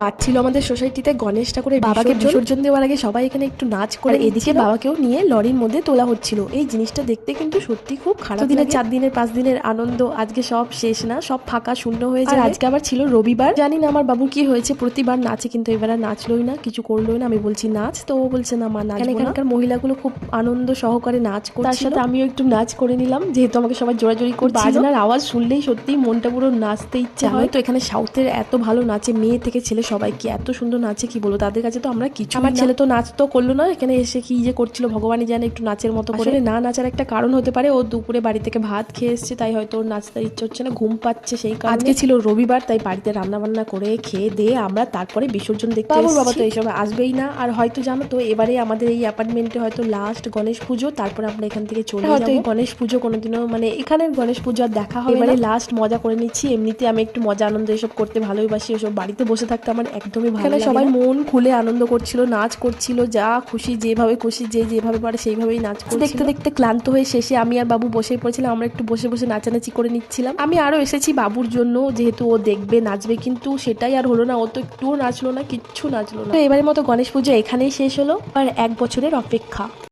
ছিল আমাদের সোসাইটিতে গণেশ ঠাকুরের বাবাকে বিসর্জন দেওয়ার আগে সবাই এখানে একটু নাচ করে, এদিকে বাবাকেও নিয়ে লরির মধ্যে তোলা হচ্ছিল। এই জিনিসটা দেখতে কিন্তু সত্যি খুব খারাপ। দিনের 4 দিনের 5 দিনের আনন্দ আজকে সব শেষ, না সব ফাঁকা শূন্য হয়ে যায়। আজকে আবার ছিল রবিবার, জানি না আমার বাবু কি হয়েছে, প্রতিবার নাচে কিন্তু এবার আর নাচলোই না, কিছু করলোই না। আমি বলছি নাচ, তো ও বলছে না মা নাচ। এখানকার মহিলাগুলো খুব আনন্দ সহকারে নাচ করছে, তার সাথে আমিও একটু নাচ করে নিলাম, যেহেতু আমাকে সবাই জোরাজোরি করছে। বাজনার আওয়াজ শুনলেই সত্যি মনটা পুরো নাচতে ইচ্ছে হয়। তো এখানে সাউথের এত ভালো নাচে, মেয়ে থেকে ছেলে সবাই কি এত সুন্দর নাচে, কি বলবো, তাদের কাছে তো আমরা কিছু। আমার ছেলে তো নাচ তো করলো না, এখানে এসে কি যে করছিল ভগবানই জানে, একটু নাচের মতো করে। না নাচার একটা কারণ হতে পারে ও দুপুরে বাড়ি থেকে ভাত খেয়ে এসছে, তাই হয়তো ওর নাচতে ইচ্ছে হচ্ছে না, ঘুম পাচ্ছে সেই কারণে। আজকে ছিল রবিবার, তাই বাড়িতে রান্না বান্না করে খেয়ে দিয়ে আমরা তারপরে বিসর্জন দেখতে এসেছি। বাবা তো এইসব আসবেই না, আর হয়তো জানো তো এবারে আমাদের এই অ্যাপার্টমেন্টে হয়তো লাস্ট গণেশ পুজো, তারপরে আমরা এখান থেকে চলে যাবো। হয়তো এই গণেশ পুজো কোনোদিনও, মানে এখানের গণেশ পুজো আর দেখা হবে এবারে লাস্ট মজা করে নিচ্ছি। এমনিতে আমি একটু মজা আনন্দ এসব করতে ভালোবাসি, এসব বাড়িতে বসে থাকতে আমার একদমই ভালো লাগে না। সবাই মন খুলে আনন্দ করছিল, নাচ করছিল, যা খুশি যেভাবে খুশি যে যেভাবে পারে সেইভাবেই নাচ করছিল। দেখতে দেখতে ক্লান্ত হয়ে শেষে আমি আর বাবু বসে পড়েছিলাম, আমরা একটু বসে বসে নাচানাচি করে নিচ্ছিলাম। আমি আরো এসেছি বাবুর জন্য, যেহেতু ও দেখবে নাচবে, কিন্তু সেটাই আর হলো না, ও তো একটুও নাচলো না, কিচ্ছু নাচলো না। তো এবারের মতো গণেশ পুজো এখানেই শেষ হলো, আর 1 বছরের অপেক্ষা।